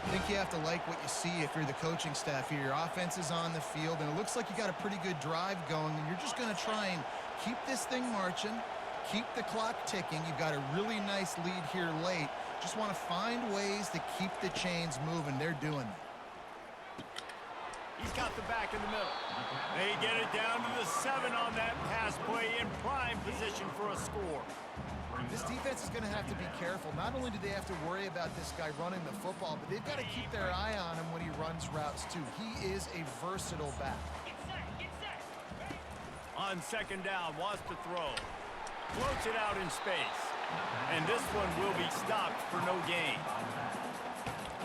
[SPEAKER 4] I think you have to like what you see if you're the coaching staff here. Your offense is on the field, and it looks like you got a pretty good drive going, and you're just going to try and keep this thing marching, keep the clock ticking. You've got a really nice lead here late. Just want to find ways to keep the chains moving. They're doing that.
[SPEAKER 2] He's got the back in the middle. They get it down to the 7 on that pass play in prime position for a score.
[SPEAKER 4] This defense is going to have to be careful. Not only do they have to worry about this guy running the football, but they've got to keep their eye on him when he runs routes too. He is a versatile back.
[SPEAKER 5] Get set. Get set. Ready?
[SPEAKER 2] On 2nd down, wants to throw. Floats it out in space. And this one will be stopped for no gain.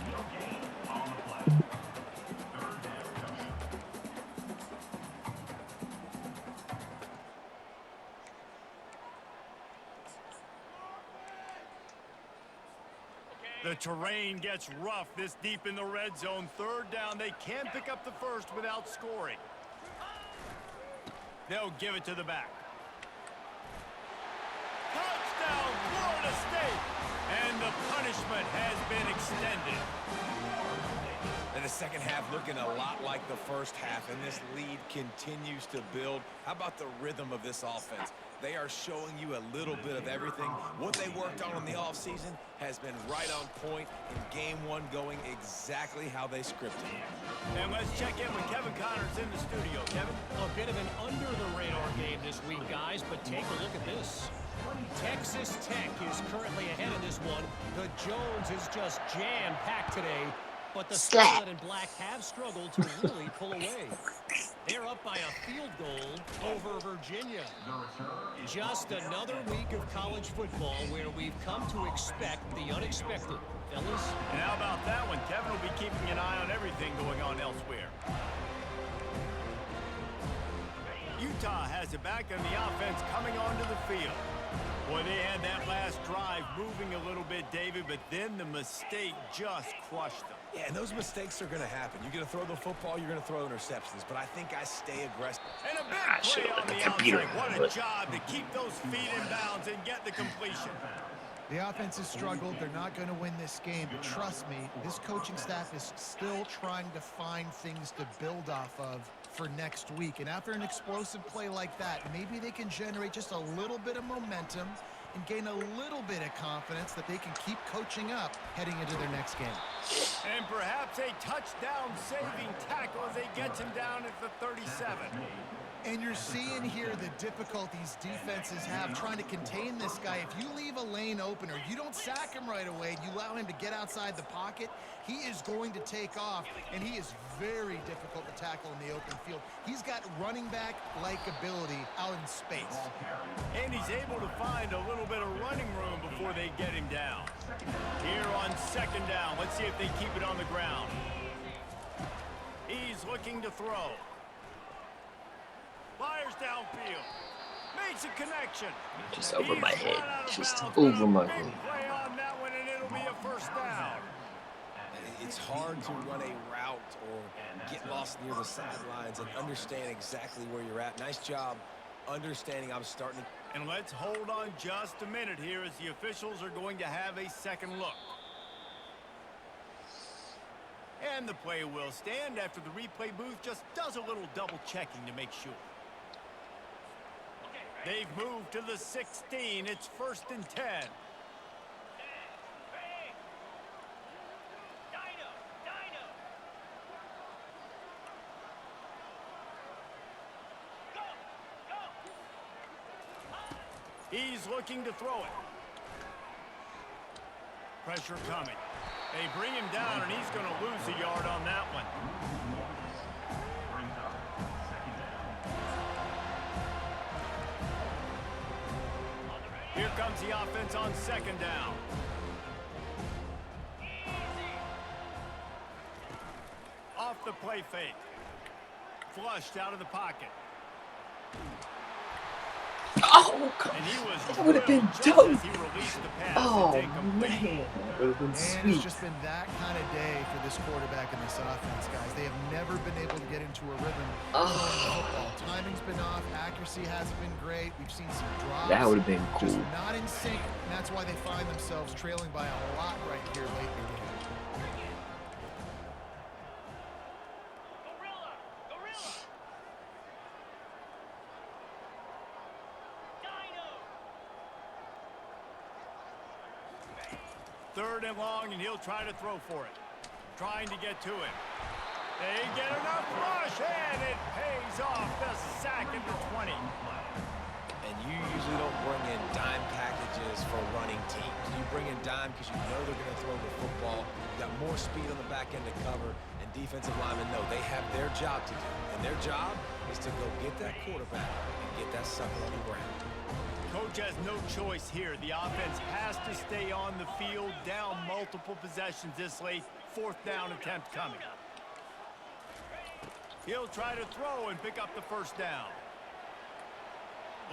[SPEAKER 7] No gain on the play. Third down coming.
[SPEAKER 2] The terrain gets rough this deep in the red zone. 3rd down, they can pick up the first without scoring. They'll give it to the back. Touchdown, Florida State! And the punishment has been extended.
[SPEAKER 3] And the second half looking a lot like the first half, and this lead continues to build. How about the rhythm of this offense? They are showing you a little bit of everything. What they worked on in the offseason has been right on point, in game 1 going exactly how they scripted.
[SPEAKER 2] And let's check in with Kevin Connors in the studio. Kevin?
[SPEAKER 6] A bit of an under-the-radar game this week, guys, but take a look at this. Texas Tech is currently ahead in this one. The Jones is just jam-packed today, but the Scarlet and Black have struggled to really pull away. They're up by a field goal over Virginia. Just another week of college football where we've come to expect the unexpected. Fellas?
[SPEAKER 2] And how about that one? Kevin will be keeping an eye on everything going on elsewhere. Utah has it back on the offense coming onto the field. Boy, they had that last drive moving a little bit, David, but then the mistake just crushed them.
[SPEAKER 3] Yeah, and those mistakes are going to happen. You're going to throw the football, you're going to throw interceptions, but I think I stay aggressive.
[SPEAKER 2] And a big play on the outside. What a job to keep those feet in bounds and get the completion.
[SPEAKER 4] The offense has struggled. They're not going to win this game, but trust me, this coaching staff is still trying to find things to build off of for next week. And after an explosive play like that, maybe they can generate just a little bit of momentum and gain a little bit of confidence that they can keep coaching up heading into their next game.
[SPEAKER 2] And perhaps a touchdown-saving tackle as they get him down at the 37.
[SPEAKER 4] And you're seeing here the difficulties defenses have trying to contain this guy. If you leave a lane open or you don't sack him right away, you allow him to get outside the pocket, he is going to take off, and he is very difficult to tackle in the open field. He's got running back-like ability out in space.
[SPEAKER 2] And he's able to find a little bit of running room before they get him down. Here on 2nd down, let's see if they keep it on the ground. He's looking to throw. Fires downfield. Makes a connection.
[SPEAKER 1] Just over my head. Just
[SPEAKER 2] bounds,
[SPEAKER 1] over my
[SPEAKER 2] big
[SPEAKER 1] head.
[SPEAKER 2] play on that one, and it'll be a first down.
[SPEAKER 3] It's hard to run a route or get lost near the sidelines and understand exactly where you're at. Nice job understanding I'm starting to...
[SPEAKER 2] And let's hold on just a minute here as the officials are going to have a second look. And the play will stand after the replay booth just does a little double checking to make sure.
[SPEAKER 5] Okay, ready?
[SPEAKER 2] They've moved to the 16. It's 1st and 10. He's looking to throw it. Pressure coming. They bring him down, and he's going to lose a yard on that one.
[SPEAKER 7] Brings up second down.
[SPEAKER 2] Here comes the offense on 2nd down. Off the play fake. Flushed out of the pocket.
[SPEAKER 1] Oh, come
[SPEAKER 2] And he was
[SPEAKER 1] that would have been
[SPEAKER 2] drilled just
[SPEAKER 1] dope.
[SPEAKER 2] as he released the pass.
[SPEAKER 1] Oh,
[SPEAKER 2] It's incomplete.
[SPEAKER 1] man. That would have been
[SPEAKER 4] And it's
[SPEAKER 1] sweet.
[SPEAKER 4] just been that kind of day for this quarterback and this offense, guys. They have never been able to get into a rhythm throwing the football. Timing's been off. Accuracy hasn't been great. We've seen some drops.
[SPEAKER 1] That would have been
[SPEAKER 4] Just
[SPEAKER 1] cool.
[SPEAKER 4] not in sync. And that's why they find themselves trailing by a lot right here late in the game.
[SPEAKER 5] Gorilla! Gorilla! Dino!
[SPEAKER 2] 3rd and long, and he'll try to throw for it. Trying to get to him. They get enough rush, and it pays off. The sack at the 20.
[SPEAKER 3] And you usually don't bring in dime packages for running teams. You bring in dime because you know they're going to throw the football. You got more speed on the back end to cover, and defensive linemen know they have their job to do. And their job is to go get that quarterback and get that sucker on the ground.
[SPEAKER 2] Coach has no choice here. The offense has to stay on the field, down multiple possessions this late. 4th down attempt coming. He'll try to throw and pick up the 1st down.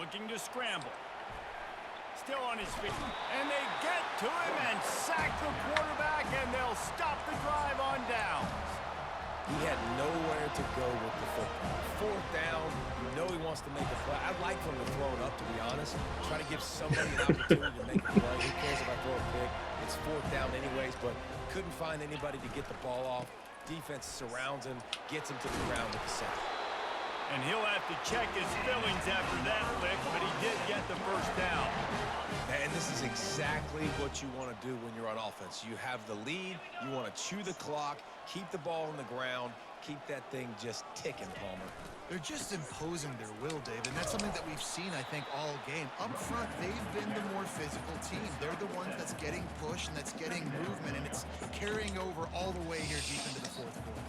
[SPEAKER 2] Looking to scramble. Still on his feet. And they get to him and sack the quarterback, and they'll stop the drive on downs.
[SPEAKER 3] He had nowhere to go with the football. 4th down, you know he wants to make a play. I'd like for him to throw it up, to be honest. Try to give somebody an opportunity to make a play. Who cares if I throw a pick? It's 4th down anyways, but couldn't find anybody to get the ball off. Defense surrounds him, gets him to the ground with the sack.
[SPEAKER 2] And he'll have to check his feelings after that lick, but he did get the 1st down.
[SPEAKER 3] And this is exactly what you want to do when you're on offense. You have the lead, you want to chew the clock, keep the ball on the ground, keep that thing just ticking, Palmer.
[SPEAKER 4] They're just imposing their will, David, and that's something that we've seen, I think, all game. Up front, they've been the more physical team. They're the ones that's getting pushed and that's getting movement, and it's carrying over all the way here deep into the 4th quarter.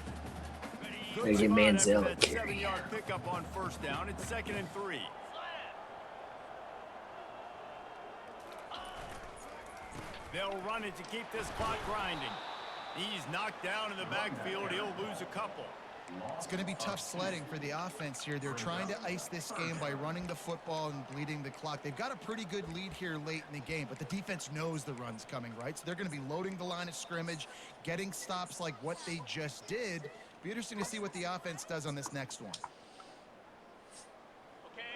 [SPEAKER 2] Good
[SPEAKER 1] Gotta get
[SPEAKER 2] spot
[SPEAKER 1] Manziel
[SPEAKER 2] after
[SPEAKER 1] a
[SPEAKER 2] that
[SPEAKER 1] carry.
[SPEAKER 2] 7-yard pickup on 1st down. It's 2nd and 3. They'll run it to keep this clock grinding. He's knocked down in the backfield. He'll lose a couple.
[SPEAKER 4] It's going to be tough sledding for the offense here. They're trying to ice this game by running the football and bleeding the clock. They've got a pretty good lead here late in the game, but the defense knows the run's coming, right? So they're going to be loading the line of scrimmage, getting stops like what they just did. Be interesting to see what the offense does on this next one.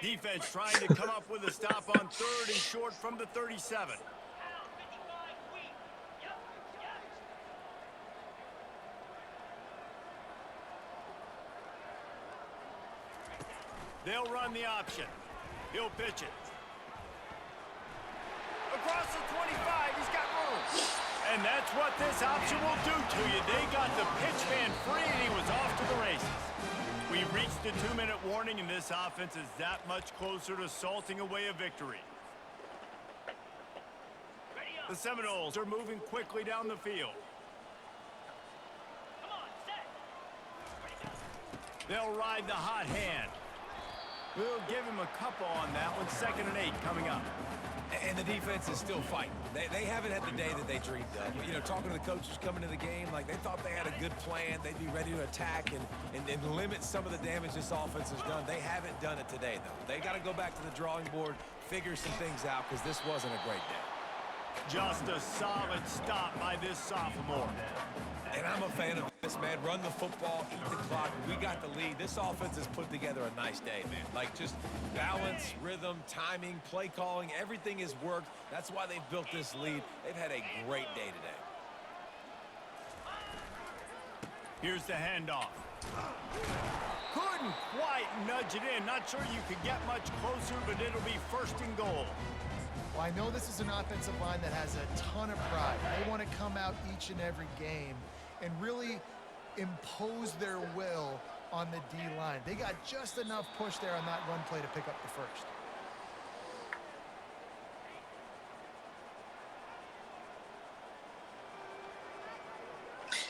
[SPEAKER 2] Defense trying to come up with a stop on 3rd and short from the 37.
[SPEAKER 5] Out, 55 weak. Yep, yep.
[SPEAKER 2] They'll run the option. He'll pitch it. Across the 25, he's got room. And that's what this option will do to you. They got the pitch man free, and he was off to the races. We reached the 2-minute warning, and this offense is that much closer to salting away a victory. The Seminoles are moving quickly down the field.
[SPEAKER 5] Come on, set.
[SPEAKER 2] They'll ride the hot hand. We'll give him a couple on that one. 2nd and 8 coming up.
[SPEAKER 3] And the defense is still fighting. They haven't had the day that they dreamed of. You know, talking to the coaches coming to the game, like they thought they had a good plan. They'd be ready to attack and limit some of the damage this offense has done. They haven't done it today, though. They got to go back to the drawing board, figure some things out, because this wasn't a great day.
[SPEAKER 2] Just a solid stop by this sophomore.
[SPEAKER 3] And I'm a fan of this, man. Run the football, eat the clock. We got the lead. This offense has put together a nice day, man. Like, just balance, rhythm, timing, play calling, everything has worked. That's why they've built this lead. They've had a great day today.
[SPEAKER 2] Here's the handoff. Couldn't quite nudge it in. Not sure you could get much closer, but it'll be first and goal.
[SPEAKER 4] Well, I know this is an offensive line that has a ton of pride. They want to come out each and every game and really impose their will on the D-line. They got just enough push there on that run play to pick up the first.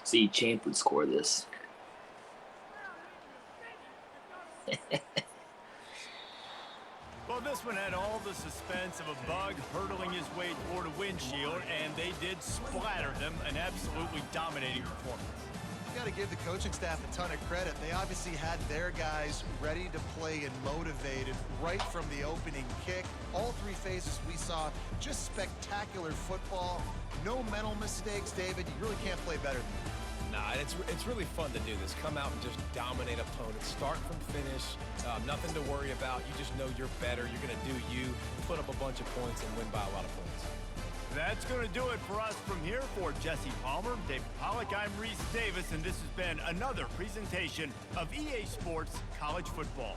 [SPEAKER 1] See, Champ would score this.
[SPEAKER 2] Well, this one had all the suspense of a bug hurtling his way toward a windshield, and they did splatter them. An absolutely dominating performance.
[SPEAKER 4] You got to give the coaching staff a ton of credit. They obviously had their guys ready to play and motivated right from the opening kick. All three phases we saw, just spectacular football. No mental mistakes, David. You really can't play better than that.
[SPEAKER 3] Nah, it's really fun to do this. Come out and just dominate opponents. Start from finish. Nothing to worry about. You just know you're better. You're going to do you, put up a bunch of points, and win by a lot of points.
[SPEAKER 2] That's going to do it for us from here. For Jesse Palmer, David Pollack, I'm Reese Davis, and this has been another presentation of EA Sports College Football.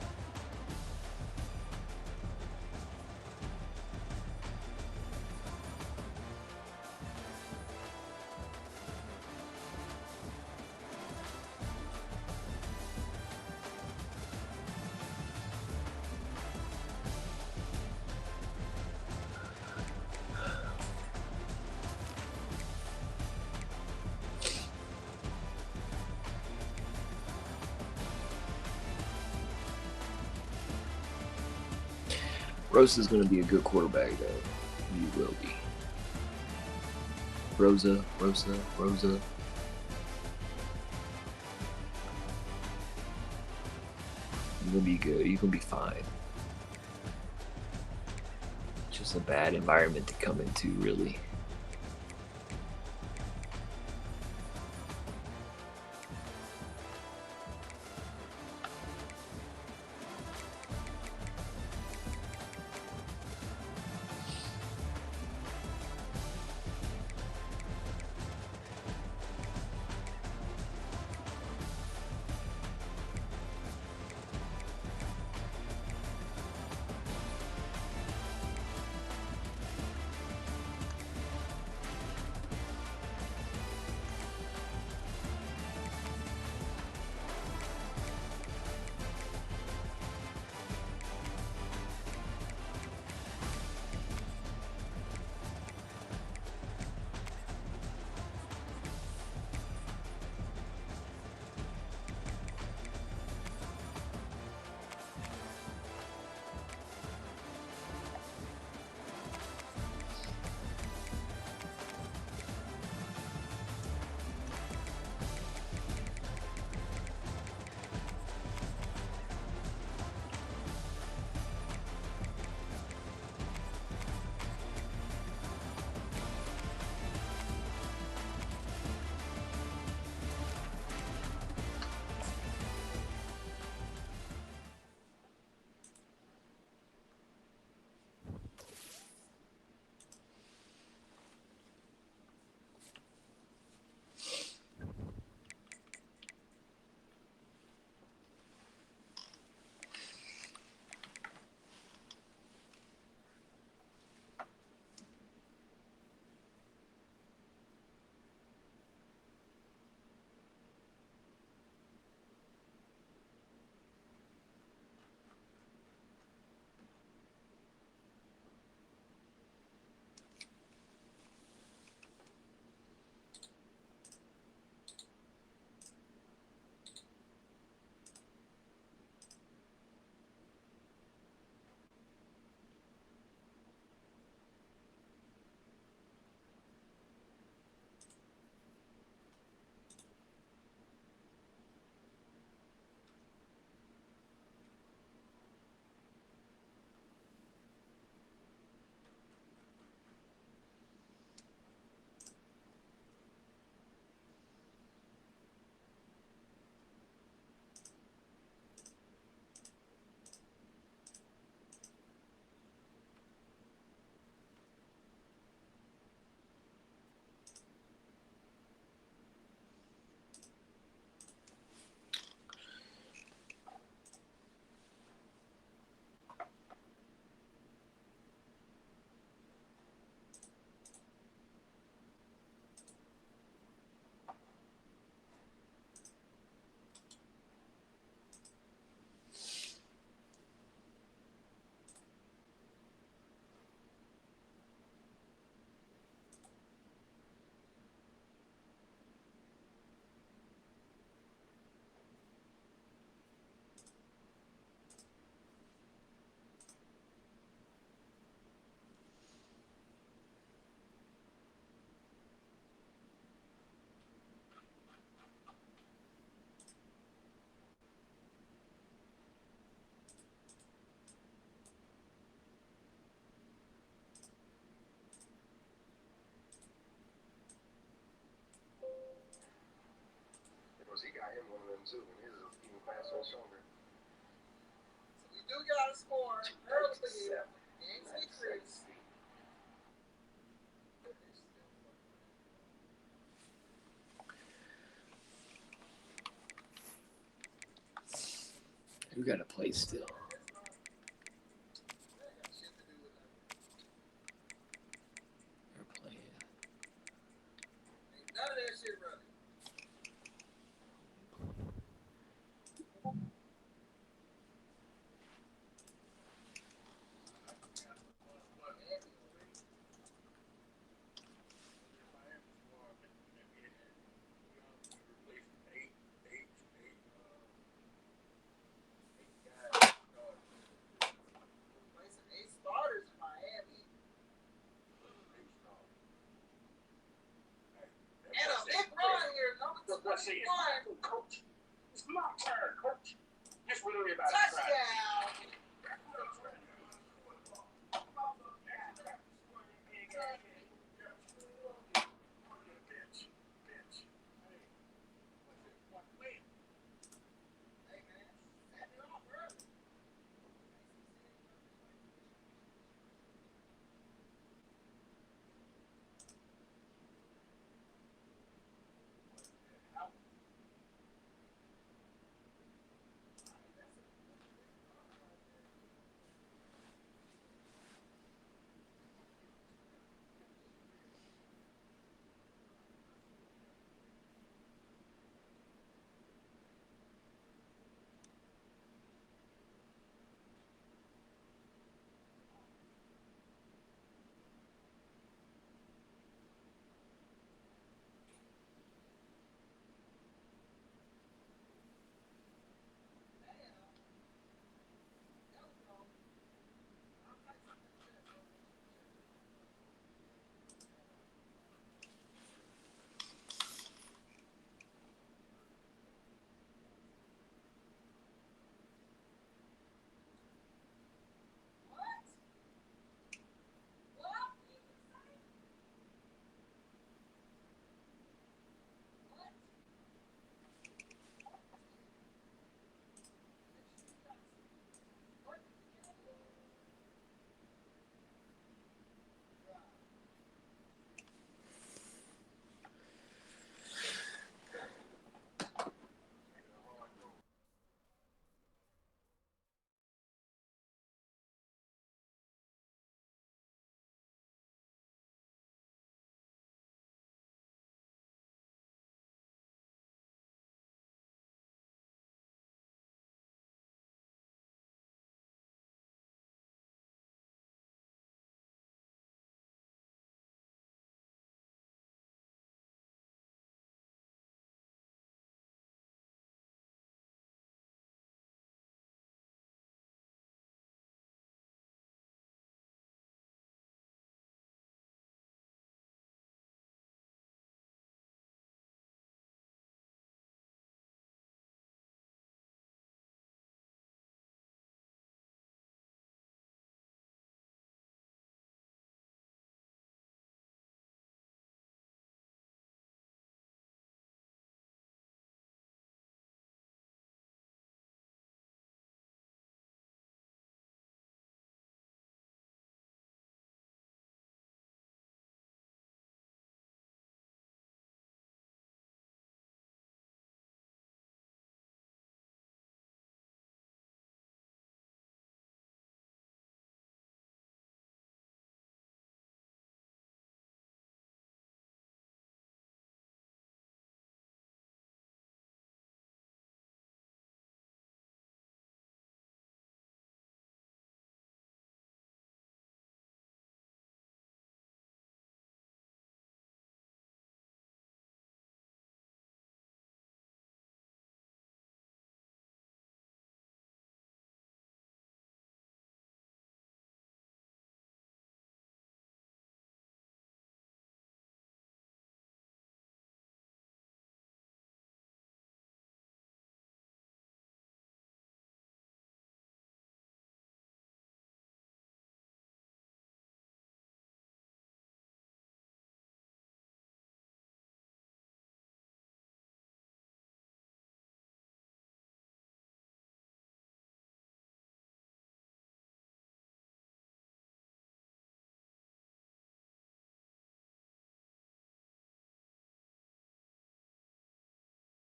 [SPEAKER 1] Rosa's going to be a good quarterback, though. You will be. Rosa. You're going to be good. You're going to be fine. Just a bad environment to come into, really.
[SPEAKER 8] he got him one of them too, and his is even faster and stronger.
[SPEAKER 9] So we do got a score early. NCAA.
[SPEAKER 1] We got to play still. They're playing.
[SPEAKER 9] None of that shit running. Replacing 8 starters in Miami. And a big run here, number 21.
[SPEAKER 8] Coach, it's my turn, coach. Just worry about
[SPEAKER 9] Touchdown.